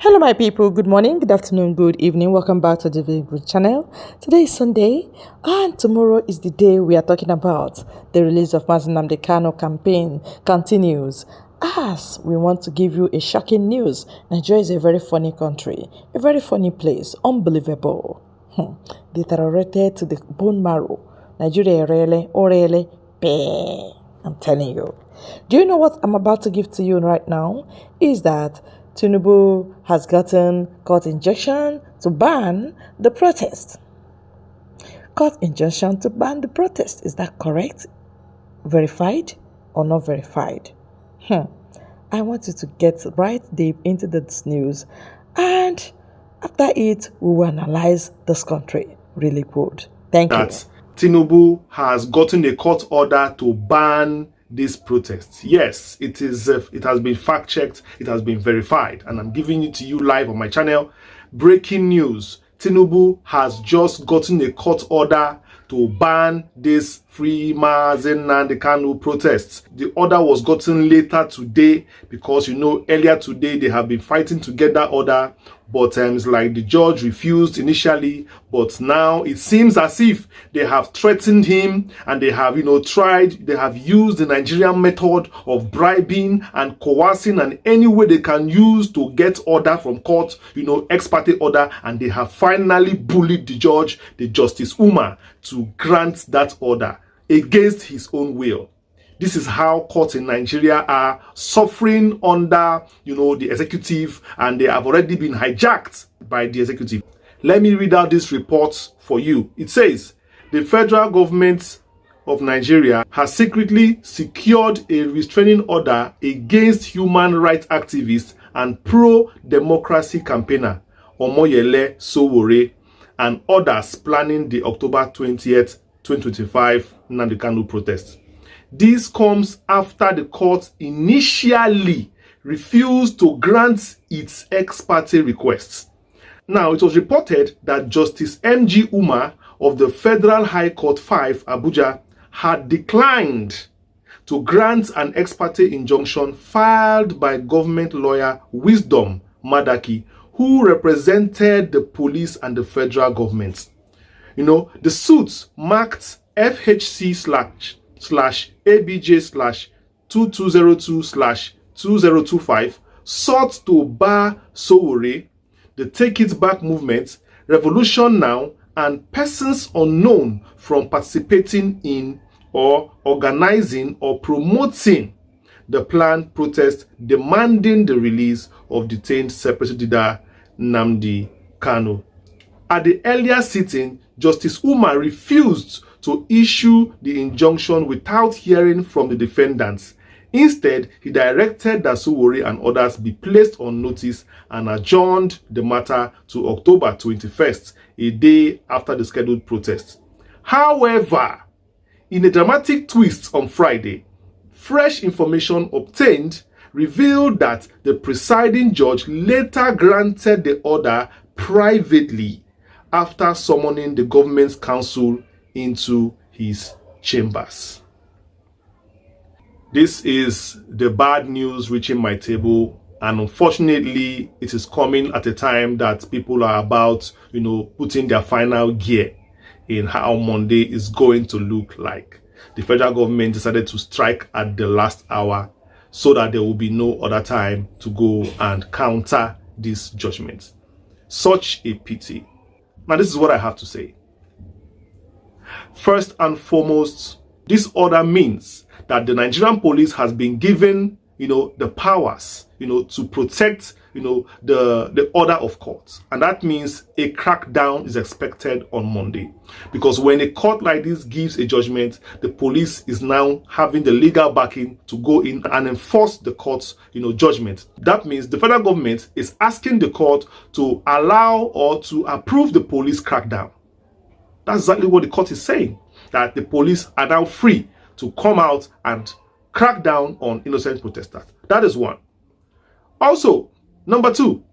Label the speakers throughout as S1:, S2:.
S1: Hello, my people. Good morning, good afternoon, good evening. Welcome back to the Very Good channel. Today is Sunday, and tomorrow is the day we are talking about. The release of Mazi Nnamdi Kanu campaign continues. As we want to give you a shocking news, Nigeria is a very funny country, a very funny place, unbelievable. Deteriorated to the bone marrow. Nigeria really, I'm telling you. Do you know what I'm about to give to you right now? Is that Tinubu has gotten court injunction to ban the protest. Court injunction to ban the protest. Is that correct? Verified or not verified? I want you to get right deep into this news, and after it, we will analyze this country really good. Thank you.
S2: Tinubu has gotten a court order to ban these protests. Yes, it has been fact-checked, it has been verified, and I'm giving it to you live on my channel. Breaking news: Tinubu has just gotten a court order to ban this Free Mazi Nnamdi Kanu protests. The order was gotten later today because, earlier today they have been fighting to get that order, but it's like the judge refused initially, but now it seems as if they have threatened him and they have, they have used the Nigerian method of bribing and coercing and any way they can use to get order from court, ex parte order, and they have finally bullied the judge, the Justice Umar, to grant that order against his own will. This is how courts in Nigeria are suffering under, the executive, and they have already been hijacked by the executive. Let me read out this report for you. It says, the federal government of Nigeria has secretly secured a restraining order against human rights activist and pro-democracy campaigner Omoyele Sowore and others planning the October 20th, 2025 Nnamdi Kanu protest. This comes after the court initially refused to grant its ex parte requests. Now, it was reported that Justice M.G. Umar of the Federal High Court 5, Abuja, had declined to grant an ex parte injunction filed by government lawyer Wisdom Madaki, who represented the police and the federal government. The suits marked FHC/ABJ/2202/2025 sought to bar Sowore, the Take It Back movement, Revolution Now, and persons unknown from participating in or organizing or promoting the planned protest demanding the release of detained separatist leader Nnamdi Kanu. At the earlier sitting, Justice Umar refused to issue the injunction without hearing from the defendants. Instead, he directed that Sowore and others be placed on notice and adjourned the matter to October 21st, a day after the scheduled protest. However, in a dramatic twist on Friday, fresh information obtained revealed that the presiding judge later granted the order privately after summoning the government's counsel into his chambers. This is the bad news reaching my table, and unfortunately it is coming at a time that people are about, putting their final gear in how Monday is going to look like. The federal government decided to strike at the last hour so that there will be no other time to go and counter this judgment. Such a pity. Now, this is what I have to say. First and foremost, this order means that the Nigerian police has been given, the powers, to protect, the order of court. And that means a crackdown is expected on Monday. Because when a court like this gives a judgment, the police is now having the legal backing to go in and enforce the court's, judgment. That means the federal government is asking the court to allow or to approve the police crackdown. That's exactly what the court is saying, that the police are now free to come out and crack down on innocent protesters. That is one. Also, number two,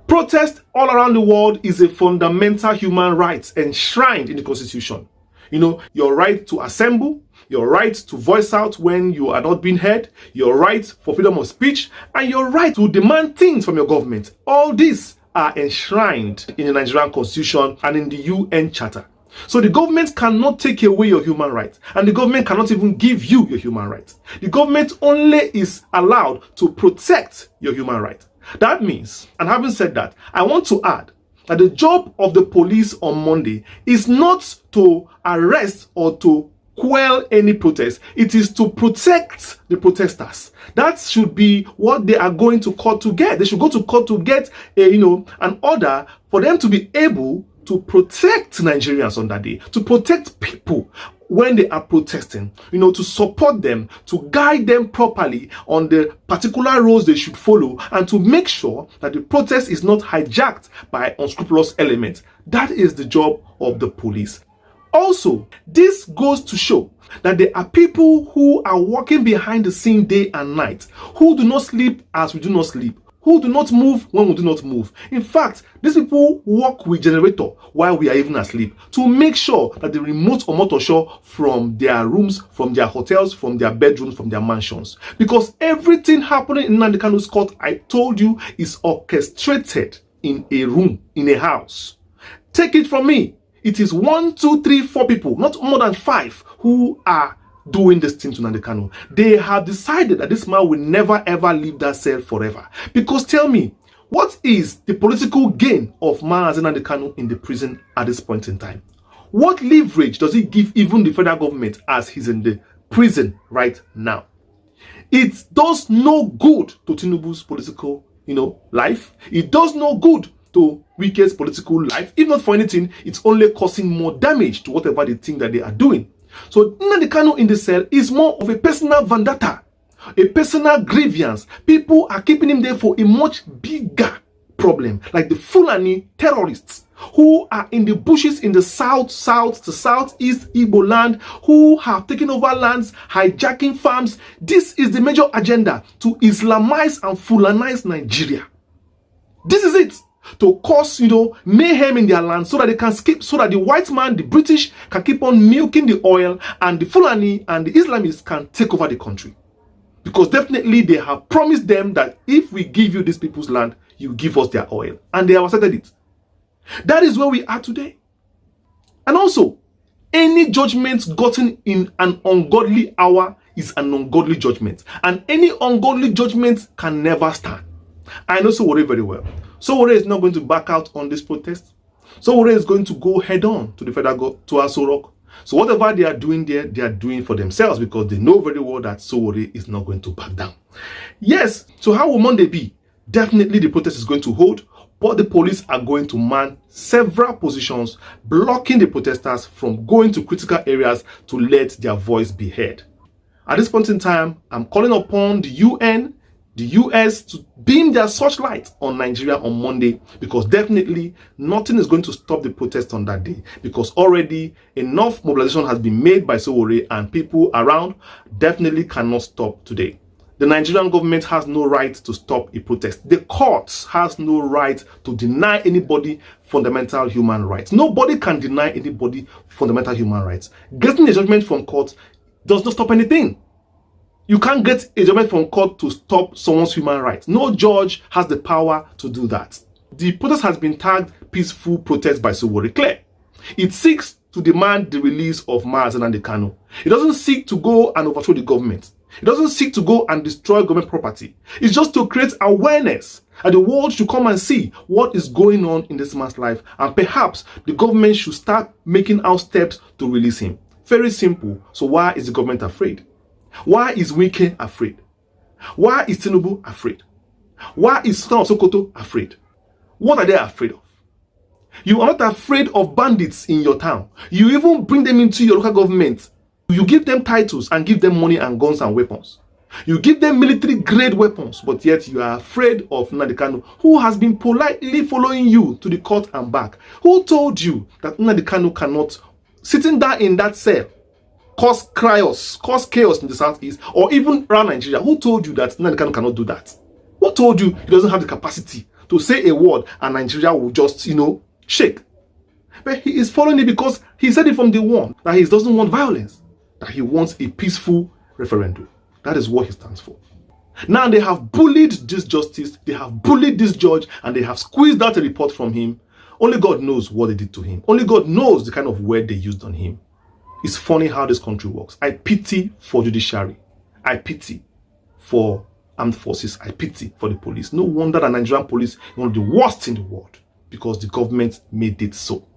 S2: protest all around the world is a fundamental human right enshrined in the Constitution. Your right to assemble, your right to voice out when you are not being heard, your right for freedom of speech, and your right to demand things from your government. All these are enshrined in the Nigerian Constitution and in the UN Charter. So the government cannot take away your human rights, and the government cannot even give you your human rights. The government only is allowed to protect your human rights. That means, and having said that, I want to add that the job of the police on Monday is not to arrest or to quell any protest. It is to protect the protesters. That should be what they are going to court to get. They should go to court to get an order for them to be able to protect Nigerians on that day, to protect people when they are protesting, to support them, to guide them properly on the particular roads they should follow, and to make sure that the protest is not hijacked by unscrupulous elements. That is the job of the police. Also, this goes to show that there are people who are working behind the scene day and night, who do not sleep as we do not sleep, who do not move when we do not move. In fact, these people work with generator while we are even asleep to make sure that the remote or motor show from their rooms, from their hotels, from their bedrooms, from their mansions. Because everything happening in Nnamdi Kanu's court, I told you, is orchestrated in a room, in a house. Take it from me. It is 1, 2, 3, 4 people, not more than 5, who are doing this thing to Nnamdi Kanu. They have decided that this man will never ever leave that cell forever. Because tell me, what is the political gain of Mazi Nnamdi Kanu in the prison at this point in time? What leverage does he give even the federal government as he's in the prison right now? It does no good to Tinubu's political, life. It does no good to Wike's political life. If not for anything, it's only causing more damage to whatever they think that they are doing. So Nnamdi Kanu in the cell is more of a personal vendetta, a personal grievance. People are keeping him there for a much bigger problem, like the Fulani terrorists who are in the bushes in the south to southeast Igbo land, who have taken over lands, hijacking farms. This is the major agenda, to Islamize and Fulanize Nigeria. This is it. To cause, mayhem in their land so that they can skip, so that the white man, the British, can keep on milking the oil, and the Fulani and the Islamists can take over the country. Because definitely they have promised them that if we give you these people's land, you give us their oil. And they have accepted it. That is where we are today. And also, any judgment gotten in an ungodly hour is an ungodly judgment. And any ungodly judgment can never stand. I know Sowore very well. Sowore is not going to back out on this protest. Sowore is going to go head on to the federal to Aso Rock. So whatever they are doing there, they are doing for themselves, because they know very well that Sowore is not going to back down. Yes, so how will Monday be? Definitely the protest is going to hold, but the police are going to man several positions, blocking the protesters from going to critical areas to let their voice be heard. At this point in time, I'm calling upon the UN, the US to beam their searchlight on Nigeria on Monday, because definitely nothing is going to stop the protest on that day, because already enough mobilization has been made by Sowore, and people around definitely cannot stop today. The Nigerian government has no right to stop a protest. The courts has no right to deny anybody fundamental human rights. Nobody can deny anybody fundamental human rights. Getting a judgment from court does not stop anything. You can't get a judgment from court to stop someone's human rights. No judge has the power to do that. The protest has been tagged peaceful protest by Sowore Clear. It seeks to demand the release of Mazi Nnamdi Kanu. It doesn't seek to go and overthrow the government. It doesn't seek to go and destroy government property. It's just to create awareness, and the world should come and see what is going on in this man's life, and perhaps the government should start making out steps to release him. Very simple. So why is the government afraid? Why is Wike afraid? Why is Tinubu afraid? Why is Sultan of Sokoto afraid? What are they afraid of? You are not afraid of bandits in your town. You even bring them into your local government. You give them titles and give them money and guns and weapons. You give them military grade weapons, but yet you are afraid of Nnamdi Kanu, who has been politely following you to the court and back. Who told you that Nnamdi Kanu cannot, sitting down in that cell, cause chaos in the southeast or even around Nigeria? Who told you that Nnamdi Kanu cannot do that? Who told you he doesn't have the capacity to say a word and Nigeria will just, shake? But he is following it because he said it from the one that he doesn't want violence, that he wants a peaceful referendum. That is what he stands for. Now they have bullied this justice, they have bullied this judge, and they have squeezed out a report from him. Only God knows what they did to him. Only God knows the kind of word they used on him. It's funny how this country works. I pity for judiciary. I pity for armed forces. I pity for the police. No wonder the Nigerian police is one of the worst in the world, because the government made it so.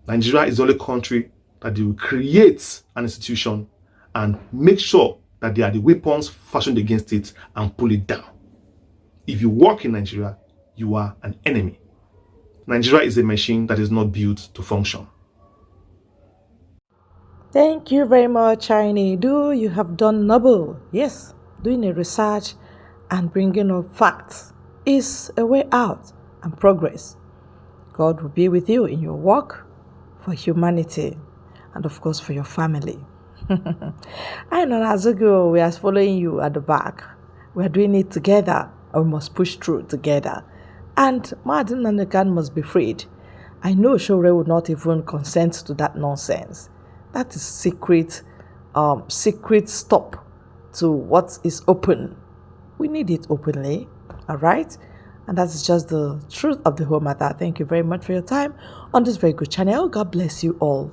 S2: Nigeria is the only country that they will create an institution and make sure that they are the weapons fashioned against it and pull it down. If you work in Nigeria, you are an enemy. Nigeria is a machine that is not built to function.
S1: Thank you very much, Chinedu. You have done noble. Yes, doing a research and bringing up facts is a way out and progress. God will be with you in your work for humanity and, of course, for your family. I know Azugo, we are following you at the back. We are doing it together, and we must push through together. And Martin and the Khan must be freed. I know Shore would not even consent to that nonsense. That is secret stop to what is open. We need it openly, all right? And that is just the truth of the whole matter. Thank you very much for your time on this very good channel. God bless you all.